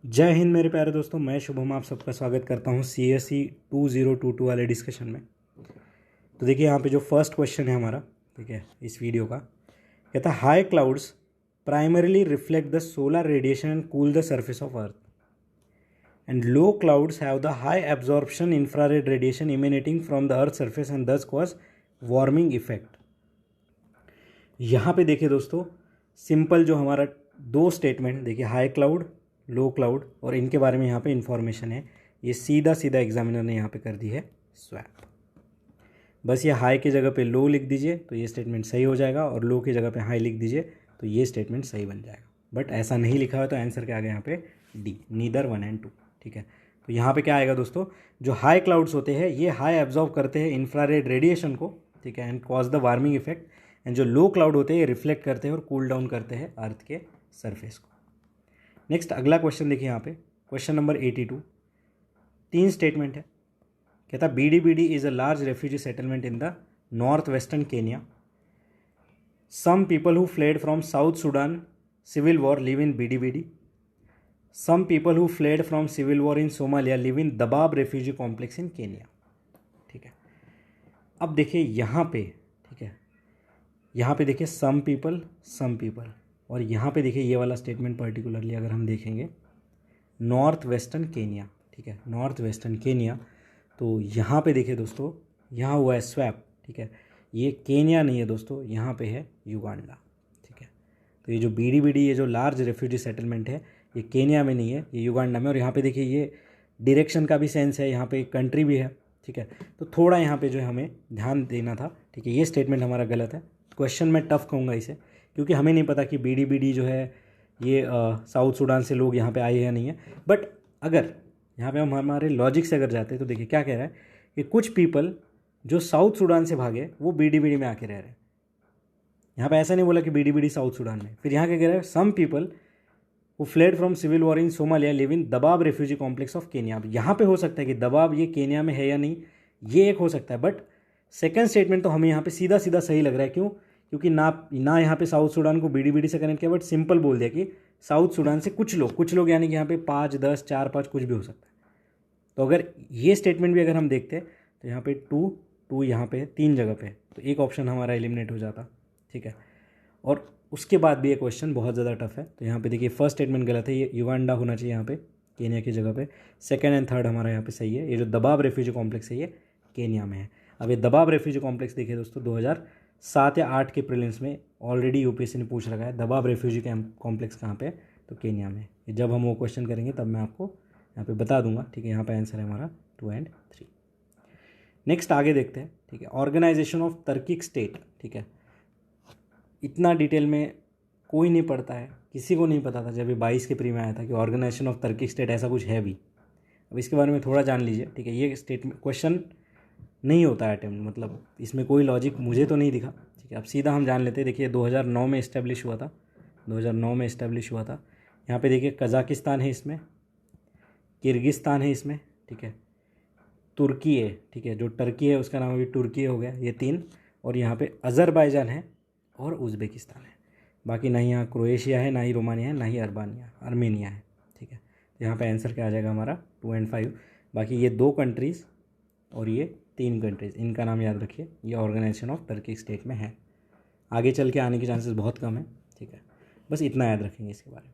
जय हिंद मेरे प्यारे दोस्तों, मैं शुभम आप सबका स्वागत करता हूं CSE 2022 वाले डिस्कशन में। तो देखिए यहाँ पे जो फर्स्ट क्वेश्चन है हमारा, ठीक है, इस वीडियो का कहता है high clouds primarily reflect the solar radiation and cool the surface of earth and low clouds have the high absorption infrared radiation emanating from the earth surface and thus cause warming effect. यहाँ पे देखिए दोस्तों, simple जो हमारा दो statement देखिए, high cloud लो cloud, और इनके बारे में यहाँ पे इंफॉर्मेशन है। ये सीधा सीधा एग्जामिनर ने यहाँ पे कर दी है स्वैप। बस ये हाई की जगह पे लो लिख दीजिए तो ये स्टेटमेंट सही हो जाएगा, और लो की जगह पे हाई लिख दीजिए तो ये स्टेटमेंट सही बन जाएगा। बट ऐसा नहीं लिखा हुआ तो आंसर क्या आ गया यहाँ पे डी, नीदर 1 और 2। ठीक है, तो यहाँ पे क्या आएगा दोस्तों, जो हाई क्लाउड्स होते हैं ये हाई एब्जॉर्व करते हैं इंफ्रारेड रेडिएशन को, ठीक है, and cause the warming effect. And जो लो क्लाउड होते हैं ये रिफ्लेक्ट करते हैं और कूल डाउन करते हैं अर्थ के सरफेस को। नेक्स्ट अगला क्वेश्चन देखिए यहाँ पे, क्वेश्चन नंबर 82। 3 स्टेटमेंट है। कहता BDBD is a large refugee settlement in the north western Kenya. Some people who fled from South Sudan civil war live in BDBD। Some people who fled from civil war in Somalia live in Dadaab refugee complex in Kenya. ठीक है, अब देखिए यहाँ पे, ठीक है, यहाँ पे देखिए सम पीपल, और यहाँ पे देखिए ये वाला स्टेटमेंट पर्टिकुलरली अगर हम देखेंगे नॉर्थ वेस्टर्न केनिया, ठीक है, नॉर्थ वेस्टर्न केनिया, तो यहाँ पे देखिए दोस्तों, यहाँ हुआ है स्वैप, ठीक है, ये केनिया नहीं है दोस्तों, यहाँ पे है युगांडा। ठीक है, तो ये जो BDBD, ये जो लार्ज रेफ्यूजी सेटलमेंट है, ये केनिया में नहीं है, ये युगांडा में। और यहाँ पे देखिए ये डायरेक्शन का भी सेंस है, यहाँ पे एक कंट्री भी है। ठीक है, तो थोड़ा यहाँ पे जो है हमें ध्यान देना था। ठीक है, ये स्टेटमेंट हमारा गलत है। क्वेश्चन में टफ कहूँगा इसे, क्योंकि हमें नहीं पता कि BDBD जो है ये साउथ सूडान से लोग यहाँ पे आए या नहीं है। बट अगर यहाँ पे हम हमारे लॉजिक से अगर जाते हैं तो देखिए क्या कह रहा है कि कुछ पीपल जो साउथ सूडान से भागे वो BDBD में आके रह रहे हैं। यहाँ पे ऐसा नहीं बोला कि BDBD साउथ सूडान में। फिर यहाँ क्या कह रहा है, some people who fled from civil war in Somalia live in Dadaab refugee complex of Kenya. अब यहाँ पे हो सकता है कि दबाब ये केनिया में है या नहीं, ये एक हो सकता है। बट सेकंड स्टेटमेंट तो हमें यहाँ पे सीधा सीधा सही लग रहा है। क्यों? क्योंकि ना यहाँ पे साउथ सूडान को BDBD से कनेक्ट किया, बट सिंपल बोल दिया कि साउथ सूडान से कुछ लोग यानी कि यहाँ पे 5, 10, 4, 5 कुछ भी हो सकता है। तो अगर ये स्टेटमेंट भी अगर हम देखते हैं तो यहाँ पे 2 यहाँ पे 3 जगह पे, तो एक ऑप्शन हमारा एलिमिनेट हो जाता। ठीक है, और उसके बाद भी ये क्वेश्चन बहुत ज़्यादा टफ है। तो यहाँ पे देखिए फर्स्ट स्टेटमेंट गलत है, ये युगांडा होना चाहिए यहाँ पे केनिया की जगह पे। सेकंड एंड थर्ड हमारा यहाँ पे सही है। ये जो दबाब रेफ्यूजी कॉम्प्लेक्स है ये केनिया में है। अब ये दबाब रेफ्यूजी कॉम्प्लेक्स देखिए दोस्तों, 2007 या 8 के प्रीलिम्स में ऑलरेडी UPSC ने पूछ रखा है दबाब रेफ्यूजी कॉम्प्लेक्स कहाँ पे, तो केनिया में। जब हम वो क्वेश्चन करेंगे तब मैं आपको यहाँ पे बता दूंगा। ठीक है, यहाँ पे आंसर है हमारा 2 और 3। नेक्स्ट आगे देखते हैं। ठीक है, ऑर्गेनाइजेशन ऑफ टर्किक स्टेट। ठीक है, इतना डिटेल में कोई नहीं पढ़ता है, किसी को नहीं पता था जब ये 22 के प्री में आया था कि ऑर्गेनाइजेशन ऑफ टर्किक स्टेट ऐसा कुछ है भी। अब इसके बारे में थोड़ा जान लीजिए। ठीक है, ये स्टेटमेंट क्वेश्चन नहीं होता है अटेम्प्ट, मतलब इसमें कोई लॉजिक मुझे तो नहीं दिखा। ठीक है, अब सीधा हम जान लेते हैं। देखिए 2009 में इस्टेब्लिश हुआ था, 2009 में इस्टेब्लिश हुआ था। यहाँ पे देखिए कजाकिस्तान है इसमें, किर्गिस्तान है इसमें, ठीक है, तुर्की है, ठीक है, जो टर्की है उसका नाम अभी तुर्की हो गया, ये 3। और यहाँ पे अज़रबैजान है और उज़्बेकिस्तान है। बाकी ना ही यहाँ क्रोएशिया है, ना ही रोमानिया है, ना ही आर्मेनिया है। ठीक है, तो यहाँ पे आंसर क्या आ जाएगा हमारा 2 और 5। बाकी ये 2 कंट्रीज़ और ये 3 कंट्रीज़, इनका नाम याद रखिए, ये ऑर्गेनाइजेशन ऑफ टर्किक स्टेट में है। आगे चल के आने के चांसेस बहुत कम है। ठीक है, बस इतना याद रखेंगे इसके बारे में।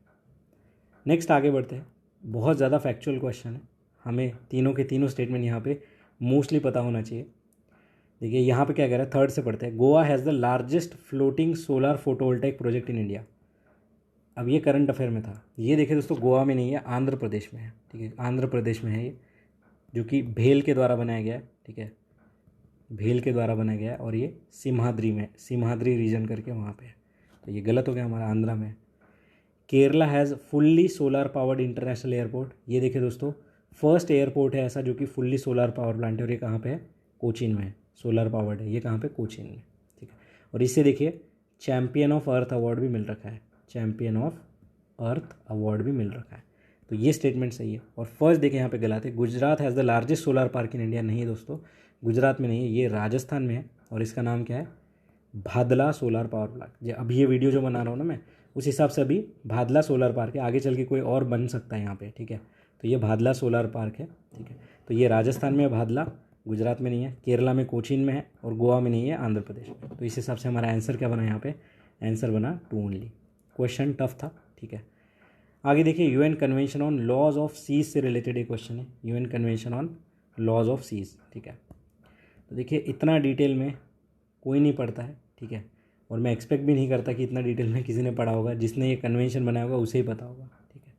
नेक्स्ट आगे बढ़ते हैं। बहुत ज़्यादा फैक्चुअल क्वेश्चन है, हमें तीनों के तीनों स्टेटमेंट यहाँ पे मोस्टली पता होना चाहिए। देखिए यहाँ पे क्या कह रहा है, थर्ड से पढ़ते हैं। Goa has the largest floating solar photovoltaic project in India. अब ये करंट अफेयर में था। ये देखिए दोस्तों, गोवा में नहीं है, आंध्र प्रदेश में है। ठीक है, आंध्र प्रदेश में है ये, जो कि भेल के द्वारा बनाया गया है। ठीक है, भेल के द्वारा बनाया गया है, और ये सिम्हाद्री में, सिम्हाद्री रीजन करके वहाँ पे है। तो ये गलत हो गया, हमारा आंध्रा में। Kerala has fully solar powered international airport. ये देखिए दोस्तों, फर्स्ट एयरपोर्ट है ऐसा जो कि फुल्ली सोलर पावर प्लांट है, और ये कहाँ पे है, कोचीन में है। सोलर पावर्ड है ये कहाँ पे, कोचीन में। ठीक है, और इससे देखिए चैम्पियन ऑफ अर्थ अवार्ड भी मिल रखा है, चैम्पियन ऑफ अर्थ अवार्ड भी मिल रखा है। तो ये स्टेटमेंट सही है। और फर्स्ट देखिए यहाँ पे गलत है, Gujarat has the largest solar park in India. नहीं है दोस्तों, गुजरात में नहीं है, ये राजस्थान में है, और इसका नाम क्या है, भादला सोलर पावर प्लांट। अब ये वीडियो जो बना रहा हूँ ना मैं, उस हिसाब से अभी भादला सोलर पार्क है, आगे चल के कोई और बन सकता है यहाँ पे, ठीक है। तो ये भादला सोलर पार्क है, ठीक है। तो ये राजस्थान में है भादला, गुजरात में नहीं है, केरला में कोचीन में है और गोवा में नहीं है, आंध्र प्रदेश में। तो इस हिसाब से हमारा आंसर क्या बना यहाँ पे, आंसर बना 2 ओनली। क्वेश्चन टफ था, ठीक है। आगे देखिए, UN convention on laws of seas से रिलेटेड एक क्वेश्चन है, UN convention on laws of seas, ठीक है। तो देखिए इतना डिटेल में कोई नहीं पढ़ता है, ठीक है, और मैं एक्सपेक्ट भी नहीं करता कि इतना डिटेल में किसी ने पढ़ा होगा। जिसने ये कन्वेंशन बनाया होगा उसे ही पता होगा, ठीक है।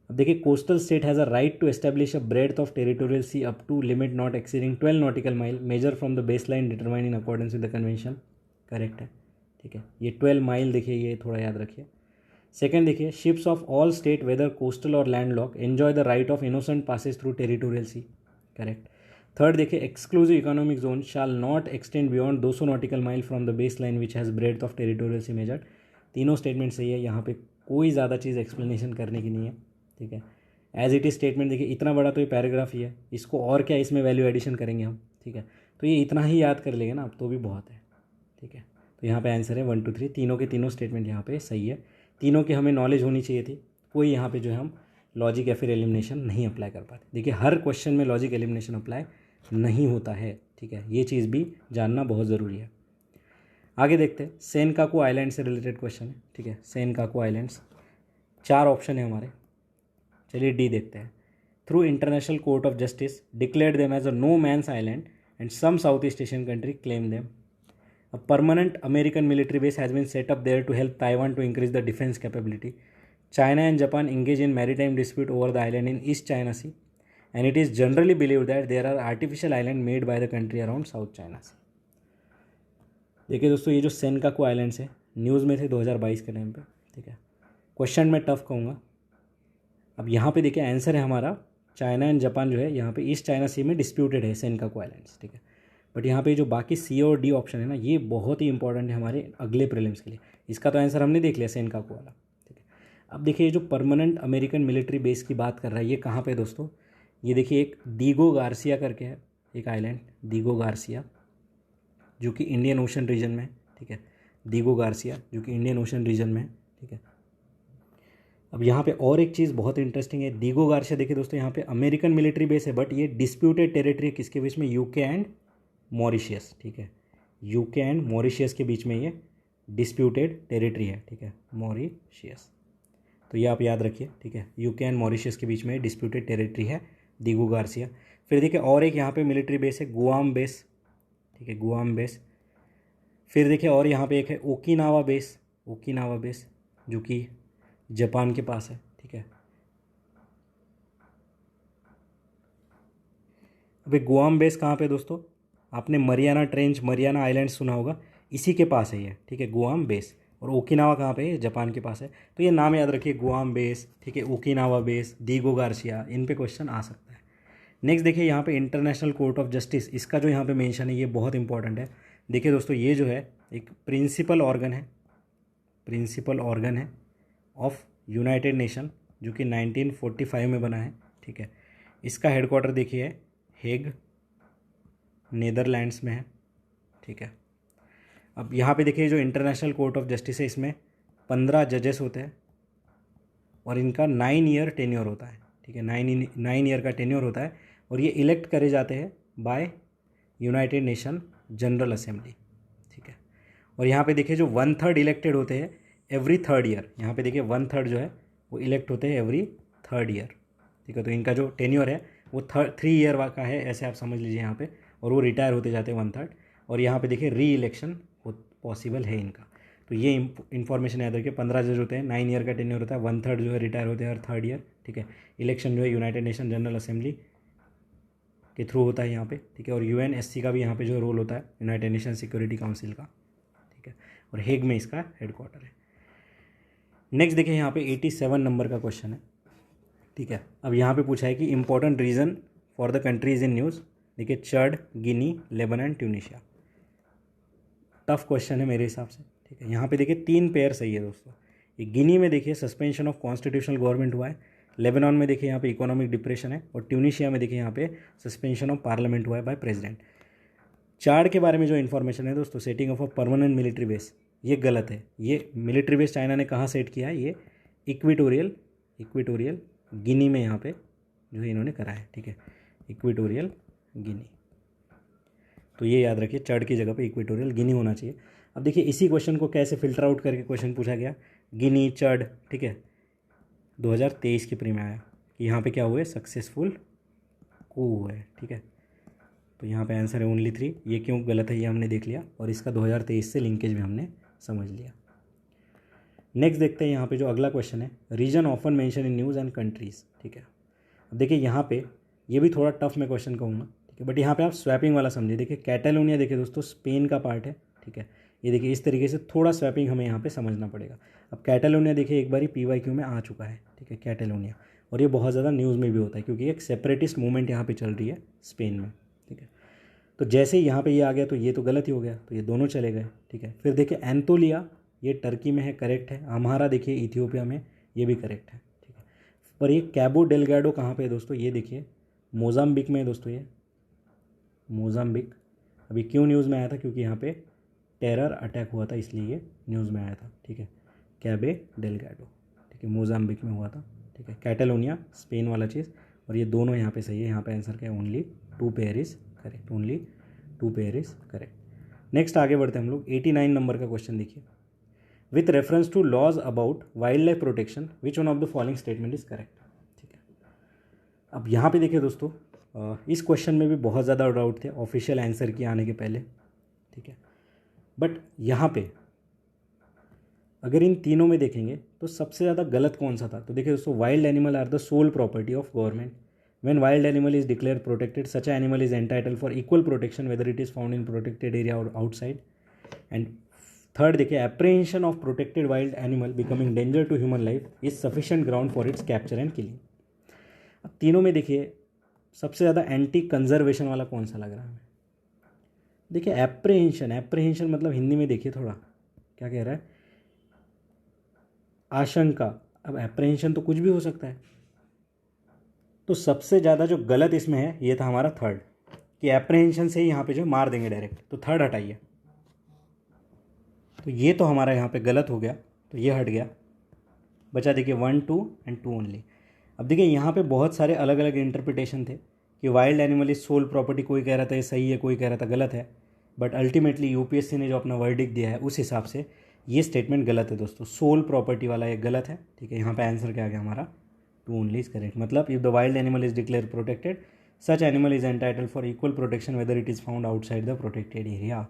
अब देखिए, coastal state has a right to establish a breadth of territorial sea up to limit not exceeding 12 nautical mile measure from the base line determine in accordance with the convention, correct है, ठीक है। ये 12 mile देखिए, ये थोड़ा याद रखिए। Second देखिए, ships of all state whether coastal और land lock enjoy the right of innocent passage through territorial sea, correct. Third देखिए, exclusive economic zone shall not extend beyond 200 nautical mile from the base line which has breadth of territorial sea measured. तीनों statement सही है, यहाँ पे कोई ज़्यादा चीज़ explanation करने की नहीं है, ठीक है। एज इट इज स्टेटमेंट देखिए, इतना बड़ा तो ये पैराग्राफ ही है, इसको और क्या इसमें वैल्यू एडिशन करेंगे हम, ठीक है। तो ये इतना ही याद कर लेंगे ना अब तो भी बहुत है, ठीक है। तो यहाँ पे आंसर है 1 2 3, तीनों के तीनों स्टेटमेंट यहाँ पे सही है। तीनों की हमें नॉलेज होनी चाहिए थी, कोई यहाँ पे जो है हम लॉजिक या फिर एलिमिनेशन नहीं अप्लाई कर पाते। देखिए हर क्वेश्चन में लॉजिक एलिमिनेशन अप्लाई नहीं होता है, ठीक है, ये चीज़ भी जानना बहुत ज़रूरी है। आगे देखते हैं, सेनकाकू आइलैंड से रिलेटेड क्वेश्चन है, ठीक है। सेनकाकू आइलैंड्स, 4 ऑप्शन है हमारे, चलिए डी देखते हैं। Through International Court of Justice declared them as a no man's island and some South East Asian country claim them. A permanent American military base has been set up there to help Taiwan to increase the defense capability. China and Japan engage in maritime dispute over the island in East China Sea, and it is generally believed that there are artificial islands made by the country around South China Sea. देखिए दोस्तों, ये जो Senkaku islands है news में थे 2022 के time पे, ठीक है। क्वेश्चन मैं टफ कहूँगा। अब यहाँ पे देखिए आंसर है हमारा, चाइना एंड जापान जो है यहाँ पे ईस्ट चाइना सी में डिस्प्यूटेड है सेनकाकू आइलैंड्स, ठीक है। बट यहाँ पे जो बाकी सी और डी ऑप्शन है ना, ये बहुत ही इंपॉर्टेंट है हमारे अगले प्रीलिम्स के लिए। इसका तो आंसर हमने देख लिया सेनकाकू वाला, ठीक है। अब देखिए, ये जो परमानेंट अमेरिकन मिलिट्री बेस की बात कर रहा है, ये कहाँ पे दोस्तों, ये देखिए एक दीगो गार्सिया करके है एक आइलैंड, दीगो गार्सिया, जो कि इंडियन ओशन रीजन में है, ठीक है। दीगो गार्सिया जो कि इंडियन ओशन रीजन में है, ठीक है। अब यहाँ पे और एक चीज़ बहुत इंटरेस्टिंग है, दीगो गार्सिया देखिए दोस्तों, यहाँ पे अमेरिकन मिलिट्री बेस है, बट ये डिस्प्यूटेड टेरिटरी है किसके बीच में, यूके एंड मॉरिशियस, ठीक है। यूके एंड मॉरिशियस के बीच में ये डिस्प्यूटेड टेरिटरी है, ठीक है, मॉरिशियस। तो ये आप याद रखिए, ठीक है, यूके एंड मॉरिशियस के बीच में डिस्प्यूटेड टेरिटरी है दीगो गार्सिया। फिर देखिए और एक यहाँ पे मिलिट्री बेस है गुआम बेस, ठीक है, गुआम बेस। फिर देखिए और यहाँ पे एक है ओकिनावा बेस, ओकिनावा बेस जो कि जापान के पास है, ठीक है। अभी गुआम बेस कहाँ पे दोस्तों, आपने मरियाना ट्रेंच, मरियाना आइलैंड सुना होगा, इसी के पास है ये, ठीक है, गुआम बेस। और ओकिनावा कहाँ पे है, जापान के पास है। तो ये नाम याद रखिए, गुआम बेस, ठीक है, ओकिनावा बेस, दीगो गार्सिया, इन पे क्वेश्चन आ सकता है। नेक्स्ट देखिए यहाँ पे इंटरनेशनल कोर्ट ऑफ जस्टिस, इसका जो यहाँ पे मेंशन है ये बहुत इंपॉर्टेंट है। देखिए दोस्तों, ये जो है एक प्रिंसिपल ऑर्गन है, प्रिंसिपल ऑर्गन है ऑफ यूनाइटेड नेशन, जो कि 1945 में बना है, ठीक है। इसका हेडक्वार्टर देखिए हेग, नीदरलैंड्स में है, ठीक है। अब यहाँ पे देखिए जो इंटरनेशनल कोर्ट ऑफ जस्टिस है, इसमें 15 जजेस होते हैं और इनका 9 ईयर टेन्योर होता है, ठीक है, 9 ईयर का टेन्योर होता है। और ये इलेक्ट करे जाते हैं by United Nation General Assembly, ठीक है। और यहाँ पे देखिए जो 1/3 इलेक्टेड होते हैं एवरी 3rd ईयर, यहाँ पे देखिए 1/3 जो है वो इलेक्ट होते हैं एवरी 3rd ईयर, ठीक है। तो इनका जो टेन्योर है वो 3 ईयर का है, ऐसे आप समझ लीजिए यहाँ पे, और वो रिटायर होते जाते हैं 1/3। और यहाँ पे देखिए री इलेक्शन पॉसिबल है इनका। तो ये इन्फॉर्मेशन याद रखिए, 15 जज होते हैं, 9 ईयर का टेन्योर होता है, 1/3 जो है रिटायर होते हैं हर 3rd ईयर, ठीक है। इलेक्शन जो है यूनाइटेड नेशन जनरल असेंबली के थ्रू होता है यहाँ पे, ठीक है। और यूएनएससी का भी यहाँ पे जो रोल होता है, यूनाइटेड नेशन सिक्योरिटी काउंसिल का, ठीक है। और हेग में इसका हेडक्वार्टर है। नेक्स्ट देखिए यहाँ पे 87 नंबर का क्वेश्चन है, ठीक है। अब यहाँ पे पूछा है कि important reason for the countries in news, देखिए Chad, Guinea, Lebanon, Tunisia. Tough question है मेरे हिसाब से, ठीक है। यहाँ पे देखिए 3 पेयर सही है दोस्तों। ये गिनी में देखिए सस्पेंशन ऑफ कॉन्स्टिट्यूशनल गवर्नमेंट हुआ है, लेबनान में देखिए यहाँ पे इकोनॉमिक डिप्रेशन है, और ट्यूनीशिया में देखिए यहाँ पे सस्पेंशन ऑफ पार्लियामेंट हुआ है बाय प्रेसिडेंट। चाड के बारे में जो इन्फॉर्मेशन है दोस्तों, setting of a permanent military base, ये गलत है। ये मिलिट्री बेस चाइना ने कहाँ सेट किया है, ये इक्वेटोरियल गिनी में यहाँ पे जो है इन्होंने करा है, ठीक है, इक्वेटोरियल गिनी। तो ये याद रखिए, चढ़ की जगह पे इक्वेटोरियल गिनी होना चाहिए। अब देखिए इसी क्वेश्चन को कैसे फिल्टर आउट करके क्वेश्चन पूछा गया, गिनी, चढ़, ठीक है, 2023 के प्री में आया कि यहाँ पे क्या हुए, सक्सेसफुल को हुआ है, ठीक है। तो यहाँ पे आंसर है ओनली 3। ये क्यों गलत है ये हमने देख लिया, और इसका 2023 से लिंकेज भी हमने समझ लिया। नेक्स्ट देखते हैं यहाँ पे जो अगला क्वेश्चन है, region often mention in news and countries, ठीक है। अब देखिए यहाँ पे ये भी थोड़ा टफ मैं क्वेश्चन कहूँगा, ठीक है, बट यहाँ पे आप स्वैपिंग वाला समझिए। देखिए कैटालोनिया देखिए दोस्तों स्पेन का पार्ट है, ठीक है। ये देखिए इस तरीके से थोड़ा स्वैपिंग हमें यहाँ पे समझना पड़ेगा। अब कैटालोनिया देखिए एक बारी PYQ में आ चुका है, ठीक है, कैटालोनिया, और ये बहुत ज़्यादा न्यूज़ में भी होता है क्योंकि एक सेपरेटिस्ट मूवमेंट यहाँ पे चल रही है स्पेन में, ठीक है। तो जैसे ही यहाँ पे ये आ गया तो ये तो गलत ही हो गया, तो ये दोनों चले गए, ठीक है। फिर देखिए एंतोलिया, ये टर्की में है, करेक्ट है। अम्हारा देखिए इथियोपिया में, ये भी करेक्ट है, ठीक है। पर ये कैबो डेलगाडो कहाँ पे है दोस्तों, ये देखिए मोजाम्बिक में है दोस्तों, ये मोजाम्बिक। अभी क्यों न्यूज़ में आया था, क्योंकि यहाँ पे टेरर अटैक हुआ था इसलिए ये न्यूज़ में आया था, ठीक है। कैबे डेलगाडो, ठीक है, मोजाम्बिक में हुआ था, ठीक है। कैटालोनिया स्पेन वाला चीज़, और ये दोनों यहाँ पे सही है। यहाँ पे आंसर क्या है, only 2 pair is correct, only 2 pair is correct. Next आगे बढ़ते हैं हम लोग। 89 नंबर का क्वेश्चन देखिए, with reference to laws about wildlife protection which one of the following statement is correct, ठीक है। अब यहाँ पे देखिए दोस्तों इस क्वेश्चन में भी बहुत ज़्यादा डाउट थे ऑफिशियल आंसर के आने के पहले, ठीक है। बट यहाँ पे अगर इन तीनों में देखेंगे तो सबसे ज़्यादा गलत कौन सा था, तो देखिए दोस्तों wild animal are the sole property of government. When wild animal is declare protected such animal is entitle for equal protection whether it is found in protected area और आउटसाइड। एंड थर्ड देखिए, apprehension of protected wild animal becoming danger to human life is sufficient ground for its capture and killing. अब तीनों में देखिए सबसे ज़्यादा anti conservation वाला कौन सा लग रहा है हमें, देखिए एप्रीहेंशन मतलब हिंदी में देखिए थोड़ा क्या कह रहा है, आशंका। अब एप्रीहेंशन तो कुछ भी हो सकता है, तो सबसे ज़्यादा जो गलत इसमें है ये था हमारा थर्ड, कि एप्रीहेंशन से ही यहाँ पे जो मार देंगे डायरेक्ट, तो थर्ड हटाइए। तो ये तो हमारा यहाँ पे गलत हो गया, तो ये हट गया, बचा देखिए 1, 2 एंड 2 ओनली। अब देखिए यहाँ पे बहुत सारे अलग अलग इंटरप्रिटेशन थे कि wild animal is sole property, कोई कह रहा था ये सही है, कोई कह रहा था गलत है, बट अल्टीमेटली UPSC ने जो अपना वर्डिक्ट दिया है उस हिसाब से ये स्टेटमेंट गलत है दोस्तों। सोल प्रॉपर्टी वाला ये गलत है, ठीक है। यहाँ पे आंसर क्या आ गया हमारा, 2 ओनली इज करेक्ट। मतलब if the wild animal is declare protected such animal is entitle for equal protection whether it is found outside the protected area.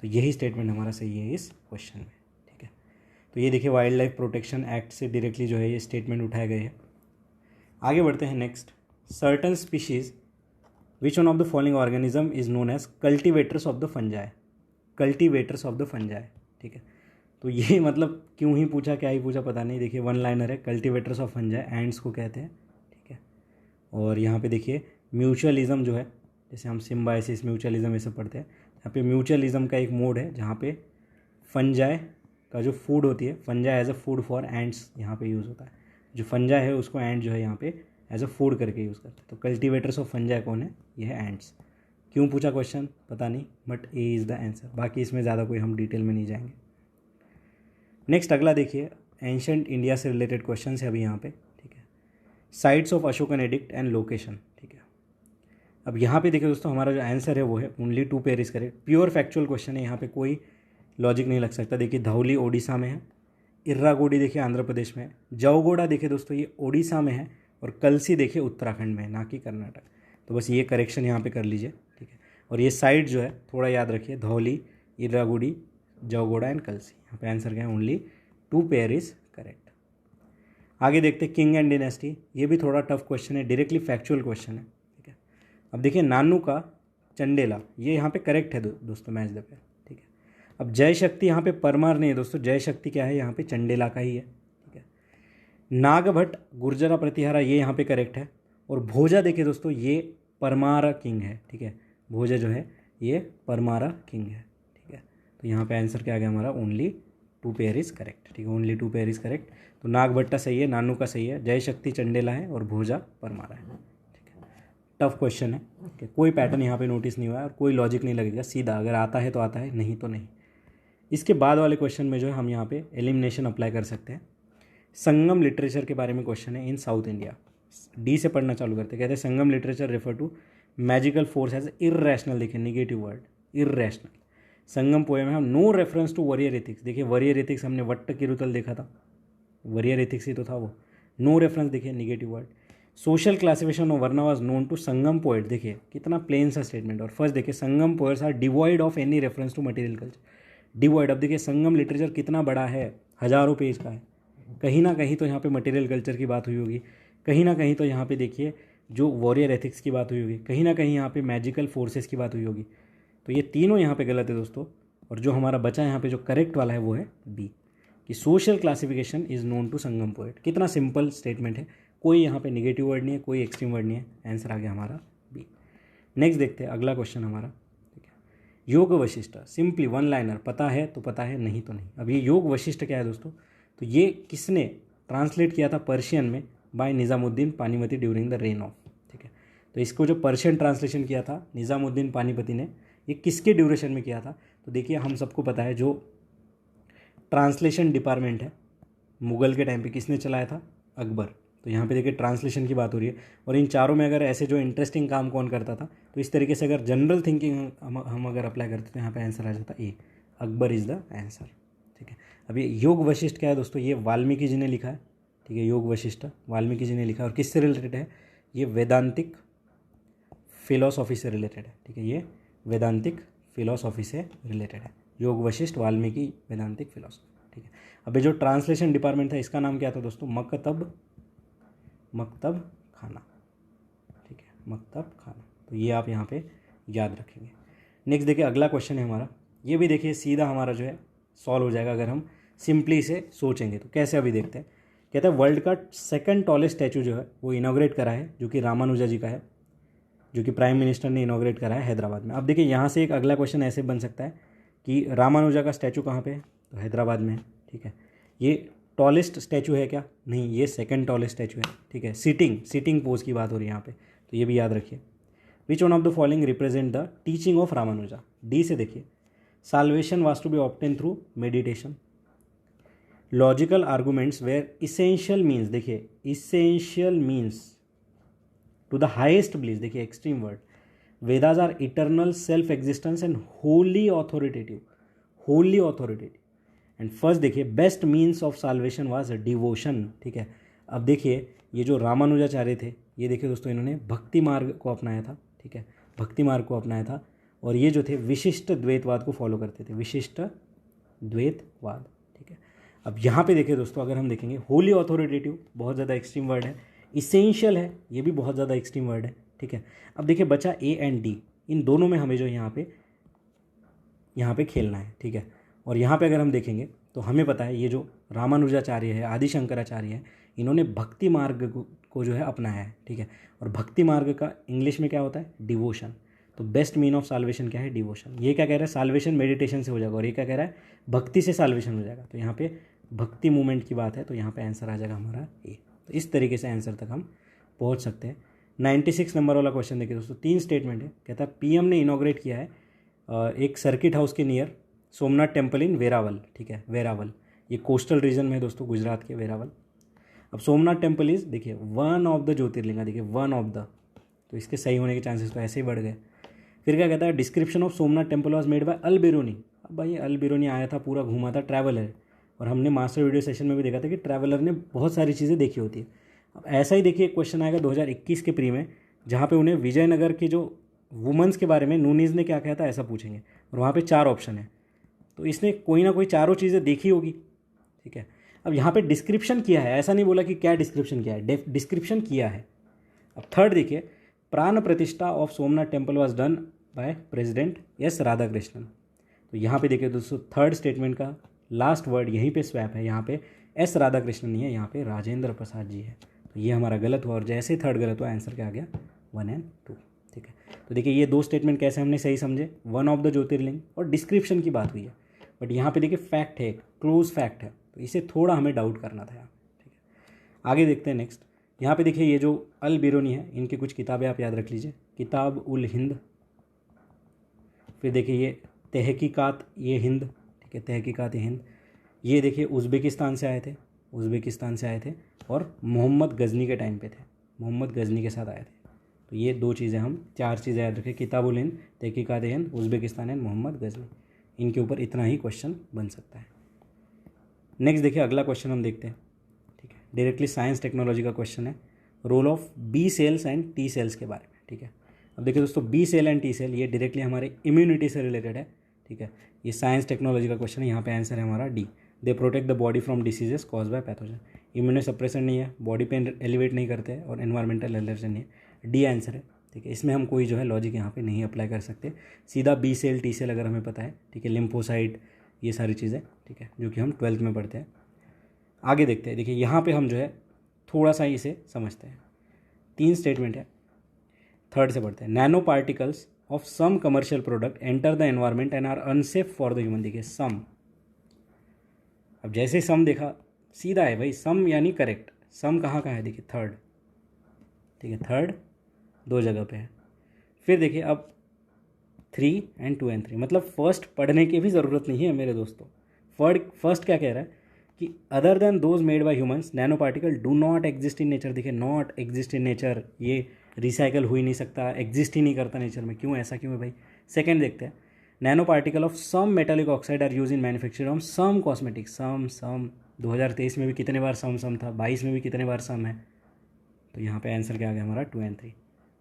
तो यही स्टेटमेंट हमारा सही है इस क्वेश्चन में, ठीक है। तो ये देखिए वाइल्ड लाइफ प्रोटेक्शन एक्ट से डायरेक्टली जो है ये स्टेटमेंट उठाए गए हैं। आगे बढ़ते हैं next, certain species which one of the following organism is known as cultivators of the fungi, cultivators of the fungi, ठीक है। तो ये मतलब क्यों ही पूछा, क्या ही पूछा पता नहीं। देखिए 1 लाइनर है, कल्टिवेटर्स ऑफ फंजाई एंड्स को कहते हैं, ठीक है। और यहाँ पे देखिए म्यूचुअलिज्म जो है, जैसे हम सिम्बायोसिस म्यूचुअलिज्म ये सब पढ़ते हैं, यहाँ पे म्यूचुअलिज्म का एक मोड है जहाँ पे फंजाई का जो फूड होती है, fungi as a food for ants यहाँ पे यूज़ होता है। जो फंजाई है उसको एंड जो है यहाँ पे एज अ फूड करके यूज़ करते हैं। तो कल्टिवेटर्स ऑफ फंजाई कौन है, ये है एंड्स। क्यों पूछा क्वेश्चन पता नहीं, but A is the answer. बाकी इसमें ज़्यादा कोई हम डिटेल में नहीं जाएंगे। नेक्स्ट अगला देखिए, एंशंट इंडिया से रिलेटेड क्वेश्चन है अभी यहाँ पे, ठीक है। Sites of Ashokan addict and location, ठीक है। अब यहाँ पे देखिए दोस्तों हमारा जो आंसर है वो है only 2 pair is correct. Pure factual question है, यहाँ पे कोई लॉजिक नहीं लग सकता। देखिए धौली ओडिशा में है, इर्रागोडी देखिए आंध्र प्रदेश में है, जौगोड़ा देखिए दोस्तों ये ओडिशा में है, और कलसी देखिए उत्तराखंड में है, ना कि कर्नाटक। तो बस ये करेक्शन यहाँ पे कर लीजिए, ठीक है। और ये साइड जो है थोड़ा याद रखिए, धौली, इर्रागोडी, जौगोड़ा एंड कलसी। यहाँ पे आंसर क्या है, ओनली 2 पेयर इज करेक्ट। आगे देखते हैं किंग एंड डिनेस्टी। ये भी थोड़ा टफ क्वेश्चन है, डायरेक्टली फैक्चुअल क्वेश्चन है, ठीक है। अब देखिए नानू का चंडेला, ये यहाँ पे करेक्ट है दोस्तों, मैच द पेयर, ठीक है। अब जय शक्ति यहाँ पे परमार नहीं है दोस्तों, जय शक्ति क्या है यहाँ पे चंडेला का ही है, ठीक है। नागभट्ट गुर्जरा प्रतिहारा ये यहाँ पे करेक्ट है। और भोजा देखिए दोस्तों ये परमारा किंग है, ठीक है। भोजा जो है ये परमारा किंग है, ठीक है। तो यहाँ पे आंसर क्या आ गया हमारा, ओनली 2 पेयर इज करेक्ट, ठीक है। Only 2 pair is correct. तो नागभट्टा सही है, नानू का सही है, जय शक्ति चंडेला है, और भोजा परमारा है, ठीक है। टफ क्वेश्चन है, ठीक है। कोई पैटर्न यहाँ पे नोटिस नहीं हुआ है और कोई लॉजिक नहीं लगेगा, सीधा अगर आता है तो आता है, नहीं तो नहीं। इसके बाद वाले क्वेश्चन में जो है हम यहाँ पे एलिमिनेशन अप्लाई कर सकते हैं। संगम लिटरेचर के बारे में क्वेश्चन है इन साउथ इंडिया। डी से पढ़ना चालू करते हैं। कहते हैं Sangam literature refer to magical force as irrational. देखिए negative word irrational. Sangam poem में हम no reference to warrior ethics. देखिए वॉरियर एथिक्स हमने वट्ट किरुतल देखा था, वॉरियर एथिक्स ही तो था वो। नो रेफरेंस देखिए negative word. Social classification of varna was known to Sangam poet. देखिए कितना प्लेन सा स्टेटमेंट। और फर्स्ट देखिए Sangam poets are devoid of any reference to material culture. Devoid. अब देखिए संगम लिटरेचर कितना बड़ा है, हज़ारों पेज का है। कहीं ना कहीं तो यहाँ पे मटेरियल कल्चर की बात हुई होगी, कहीं ना कहीं तो यहाँ पे देखिए जो वॉरियर एथिक्स की बात हुई होगी, कहीं ना कहीं यहाँ पे मैजिकल फोर्सेस की बात हुई होगी। तो ये तीनों यहाँ पे गलत है दोस्तों। और जो हमारा बचा यहाँ पे जो करेक्ट वाला है वो है बी, कि social classification is known to Sangam poet. कितना सिंपल स्टेटमेंट है, कोई यहाँ पे निगेटिव वर्ड नहीं है, कोई एक्सट्रीम वर्ड नहीं है। आंसर आ गया हमारा बी। नेक्स्ट देखते हैं अगला क्वेश्चन हमारा, ठीक है। योग वशिष्ठ सिंपली वन लाइनर, पता है तो पता है, नहीं तो नहीं। अब ये योग वशिष्ठ क्या है दोस्तों, तो ये किसने ट्रांसलेट किया था पर्शियन में by Nizamuddin Panipati during the reign of, ठीक है। तो इसको जो पर्शियन ट्रांसलेशन किया था निज़ामुद्दीन पानीपति ने, ये किसके ड्यूरेशन में किया था। तो देखिए हम सबको पता है जो ट्रांसलेशन डिपार्टमेंट है मुग़ल के टाइम पे किसने चलाया था, अकबर। तो यहाँ पे देखिए ट्रांसलेशन की बात हो रही है। और इन चारों में अगर ऐसे जो इंटरेस्टिंग काम कौन करता था, तो इस तरीके से अगर जनरल थिंकिंग हम अगर अप्लाई करते तो यहाँ पे आंसर आ जाता ए, अकबर इज़ द आंसर, ठीक है। अब ये योग वशिष्ठ क्या है दोस्तों, ये वाल्मीकि जी ने लिखा है, ठीक है। योग वशिष्ठ वाल्मीकि जी ने लिखा है। और किससे रिलेटेड है, ये वेदांतिक फिलोसॉफी से रिलेटेड है, ठीक है। ये वेदांतिक फिलोसॉफी से रिलेटेड है। योग वशिष्ठ वाल्मीकि वेदांतिक फिलोसॉफी, ठीक है। अब ये जो ट्रांसलेशन डिपार्टमेंट था इसका नाम क्या था दोस्तों, मकतब खाना, ठीक है, मकतब खाना। तो ये आप यहाँ पे याद रखेंगे। नेक्स्ट देखिए अगला क्वेश्चन है हमारा, ये भी देखिए सीधा हमारा जो है सॉल्व हो जाएगा अगर हम सिंपली से सोचेंगे। तो कैसे अभी देखते हैं। कहता है वर्ल्ड का सेकंड टॉलेस्ट स्टैचू जो है वो इनॉग्रेट करा है, जो कि रामानुजा जी का है, जो कि प्राइम मिनिस्टर ने इनॉग्रेट करा है हैदराबाद में। अब देखिए यहाँ से एक अगला क्वेश्चन ऐसे बन सकता है कि रामानुजा का स्टैचू कहाँ पे है, तो हैदराबाद में है, ठीक है। ये टॉलेस्ट स्टैचू है क्या, नहीं, ये सेकंड टॉलेस्ट स्टैचू है, ठीक है। सिटिंग पोज की बात हो रही है यहाँ पे, तो ये भी याद रखिए। Which one of the following represent the teaching of Ramanuja. D से देखिए salvation was to be obtain through meditation, logical arguments were essential means, देखिए essential means to the highest bliss, देखिए extreme word, Vedas are eternal self existence and holy authoritative, and first देखिए best means of salvation was devotion, ठीक है। अब देखिए ये जो रामानुजाचार्य थे, ये देखिए दोस्तों इन्होंने भक्ति मार्ग को अपनाया था, ठीक है, भक्ति मार्ग को अपनाया था। और ये जो थे विशिष्ट द्वैतवाद को फॉलो करते थे, विशिष्ट द्वैतवाद, ठीक है। अब यहाँ पे देखिए दोस्तों अगर हम देखेंगे होली ऑथोरिटेटिव बहुत ज़्यादा एक्सट्रीम वर्ड है, इसेंशियल है ये भी बहुत ज़्यादा एक्सट्रीम वर्ड है, ठीक है। अब देखिए बचा ए एंड डी, इन दोनों में हमें जो यहाँ पे खेलना है, ठीक है। और यहाँ पे अगर हम देखेंगे तो हमें पता है ये जो रामानुजाचार्य है, आदि शंकराचार्य है, इन्होंने भक्ति मार्ग को जो है अपनाया है, ठीक है। और भक्ति मार्ग का इंग्लिश में क्या होता है, डिवोशन। तो बेस्ट मीन ऑफ साल्वेशन क्या है, डिवोशन। ये क्या कह रहा है, साल्वेशन मेडिटेशन से हो जाएगा, और ये क्या कह रहा है, भक्ति से साल्वेशन हो जाएगा। तो यहाँ पे भक्ति मूवमेंट की बात है, तो यहाँ पे आंसर आ जाएगा हमारा ए। तो इस तरीके से आंसर तक हम पहुँच सकते हैं। 96 नंबर वाला क्वेश्चन देखिए दोस्तों, 3 स्टेटमेंट है। कहता है पीएम ने इनॉग्रेट किया है एक सर्किट हाउस के near Somnath temple in Veraval, ठीक है, वेरावल ये कोस्टल रीजन में है दोस्तों, गुजरात के वेरावल। अब सोमनाथ टेम्पल इज देखिए वन ऑफ द ज्योतिर्लिंगा, देखिए वन ऑफ द, तो इसके सही होने के चांसेस तो ऐसे ही बढ़ गए। फिर क्या कहता है, description of Somnath temple was made by Al Biruni. अब भाई अल बिरूनी आया था, पूरा घूमा था, ट्रैवलर, और हमने मास्टर वीडियो सेशन में भी देखा था कि ट्रैवलर ने बहुत सारी चीज़ें देखी होती है। अब ऐसा ही देखिए एक क्वेश्चन आएगा 2021 के प्री में, जहाँ पे उन्हें विजयनगर के जो वुमेंस के बारे में नूनीज ने क्या कहा था ऐसा पूछेंगे, और वहाँ पे 4 ऑप्शन है, तो इसने कोई ना कोई चारों चीज़ें देखी होगी, ठीक है। अब यहाँ पे डिस्क्रिप्शन किया है, ऐसा नहीं बोला कि क्या डिस्क्रिप्शन किया है, डिस्क्रिप्शन किया है। अब थर्ड देखिए, प्राण प्रतिष्ठा of Somnath temple was done by president S Radhakrishnan. तो यहाँ पे देखिए दोस्तों थर्ड स्टेटमेंट का लास्ट वर्ड यहीं पे स्वैप है, यहाँ पे एस राधाकृष्णन नहीं है, यहाँ पे राजेंद्र प्रसाद जी है। तो ये हमारा गलत हुआ, और जैसे ही थर्ड गलत हुआ आंसर क्या आ गया 1 और 2, ठीक है। तो देखिए ये 2 स्टेटमेंट कैसे हमने सही समझे, वन ऑफ द ज्योतिर्लिंग और डिस्क्रिप्शन की बात हुई है, बट यहाँ पे देखिए फैक्ट है, क्लोज फैक्ट है, तो इसे थोड़ा हमें डाउट करना था यहाँ, ठीक है। आगे देखते हैं नेक्स्ट। यहाँ पे देखिए ये जो अल बिरूनी है, इनकी कुछ किताबें आप याद रख लीजिए, किताब उल हिंद, फिर देखिए ये तहकीकात ये हिंद, ठीक है, तहकीकात हिंद। ये देखिए उज़्बेकिस्तान से आए थे, उज़्बेकिस्तान से आए थे और मोहम्मद गज़नी के टाइम पे थे, मोहम्मद गज़नी के साथ आए थे। तो ये 2 चीज़ें, हम 4 चीज़ें याद रखें, किताबुल हिंद, तहकीकात हिंद, उज़्बेकिस्तान एंड मोहम्मद गज़नी। इनके ऊपर इतना ही क्वेश्चन बन सकता है। नेक्स्ट देखिए अगला क्वेश्चन हम देखते हैं, ठीक है, डायरेक्टली साइंस टेक्नोलॉजी का क्वेश्चन है, role of B cells and T cells के बारे में। ठीक है, अब देखिए दोस्तों, B cell and T cell ये डायरेक्टली हमारे इम्यूनिटी से रिलेटेड है। ठीक है, ये साइंस टेक्नोलॉजी का क्वेश्चन है, यहाँ पे आंसर है हमारा D. They protect the body from diseases cause by pathogen. Immunosuppression नहीं है, बॉडी पेन एलिवेट नहीं करते हैं और एनवायरमेंटल एलर्जन नहीं है, डी आंसर है। ठीक है, इसमें हम कोई जो है लॉजिक यहाँ पे नहीं अप्लाई कर सकते, सीधा बी सेल टी सेल अगर हमें पता है, ठीक है, लिम्फोसाइट, ये सारी चीज़ें, ठीक है, जो कि हम 12th में पढ़ते हैं। आगे देखते हैं, देखिए यहाँ पे हम जो है थोड़ा सा इसे समझते हैं। 3 स्टेटमेंट है, 3rd से पढ़ते हैं। Nano particles of some commercial product enter the environment and are unsafe for the human. देखिए सम, अब जैसे सम देखा सीधा है भाई, सम यानी करेक्ट। सम कहाँ है, देखिए 3rd, ठीक है, 3rd 2 जगह पे है। फिर देखिए अब 3 and 2 and 3, मतलब फर्स्ट पढ़ने की भी ज़रूरत नहीं है मेरे दोस्तों। फर्स्ट क्या कह रहा है कि other than those made by humans nano particle do not exist in nature. देखिए नॉट एग्जिस्ट इन नेचर, ये रिसाइकल हो ही नहीं सकता, एग्जिस्ट ही नहीं करता नेचर में। क्यों, ऐसा क्यों है भाई? सेकेंड देखते हैं, nano particle of some metallic oxide are use in manufacturing of some cosmetics. सम 2023 में भी कितने बार सम था, 22 में भी कितने बार सम है। तो यहाँ पे आंसर क्या आ गया हमारा 2 and 3।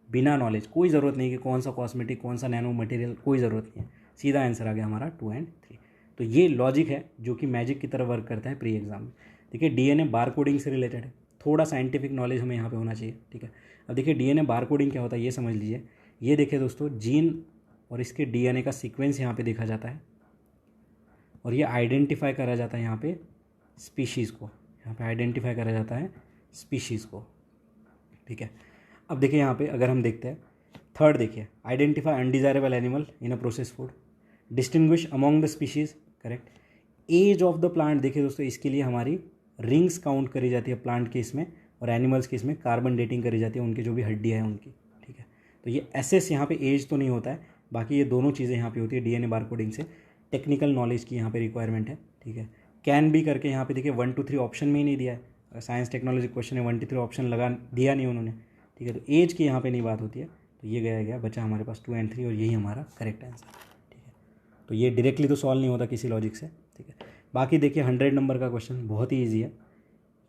बिना नॉलेज, कोई ज़रूरत नहीं कि कौन सा कॉस्मेटिक, कौन सा नैनो मटेरियल, कोई ज़रूरत नहीं है, सीधा आंसर आ गया हमारा 2 and 3। तो ये लॉजिक है जो कि मैजिक की तरह वर्क करता है प्री एग्जाम में। देखिए डीएनए बार कोडिंग से रिलेटेड है, थोड़ा साइंटिफिक नॉलेज हमें यहाँ पे होना चाहिए। ठीक है, अब देखिए डीएनए बार कोडिंग क्या होता है ये समझ लीजिए। ये देखिए दोस्तों, जीन और इसके डीएनए का सीक्वेंस यहाँ पे देखा जाता है और ये आइडेंटिफाई करा जाता है यहाँ पे स्पीशीज़ को, यहाँ पे आइडेंटिफाई करा जाता है स्पीशीज़ को। ठीक है, अब देखिए यहाँ पे अगर हम देखते हैं 3rd, देखिए identify undesirable animal in a process food, distinguish among the species, correct. Age of the plant, देखिए दोस्तों इसके लिए हमारी रिंग्स काउंट करी जाती है प्लांट के इसमें, और एनिमल्स के इसमें कार्बन डेटिंग करी जाती है, उनकी जो भी हड्डियाँ हैं उनकी। ठीक है, तो ये एसएस यहाँ पे एज तो नहीं होता है, बाकी ये दोनों चीज़ें यहाँ पे होती है डीएनए बार कोडिंग से। टेक्निकल नॉलेज की यहाँ पे रिक्वायरमेंट है। ठीक है, कैन भी करके यहाँ पे देखिए 1 to 3 ऑप्शन में ही नहीं दिया है, साइंस टेक्नोलॉजी क्वेश्चन है, 1 to 3 ऑप्शन लगा दिया नहीं उन्होंने। ठीक है, तो एज की यहाँ पे नहीं बात होती है, तो ये गया बचा हमारे पास 2 and 3 और यही हमारा करेक्ट आंसर। ठीक है, तो ये डायरेक्टली तो सॉल्व नहीं होता किसी लॉजिक से। ठीक है, बाकी देखिए 100 नंबर का क्वेश्चन बहुत ही ईजी है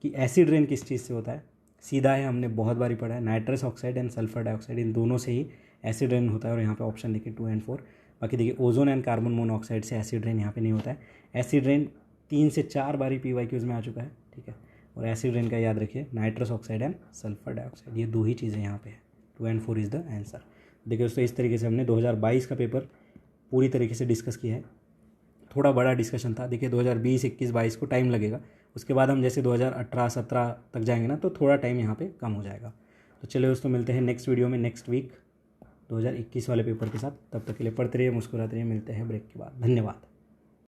कि एसिड रेन किस चीज़ से होता है। सीधा है, हमने बहुत बारी पढ़ा है, nitrous oxide and sulphur dioxide, इन दोनों से ही एसिड रेन होता है। और यहाँ पे ऑप्शन देखिए 2 and 4। बाकी देखिए ओजोन एंड कार्बन मोनोऑक्साइड से एसिड रेन यहाँ पे नहीं होता है। एसिड रेन 3 से 4 बारी PYQs में आ चुका है। ठीक है, और एसिड रेन का याद रखिए nitrous oxide and sulphur dioxide, ये 2 ही चीज़ें यहाँ पे है। 2 and 4 इज़ द आंसर। देखिए दोस्तों इस तरीके से हमने 2022 का पेपर पूरी तरीके से डिस्कस किया है। थोड़ा बड़ा डिस्कशन था। देखिए 2020, 21, 22 को टाइम लगेगा, उसके बाद हम जैसे 2018, 17 तक जाएंगे ना, तो थोड़ा टाइम यहाँ पे कम हो जाएगा। तो चलिए दोस्तों मिलते हैं नेक्स्ट वीडियो में नेक्स्ट वीक 2021 वाले पेपर के साथ। तब तक के लिए पढ़ते रहिए, मुस्कुराते रहिए, मिलते हैं ब्रेक के बाद। धन्यवाद।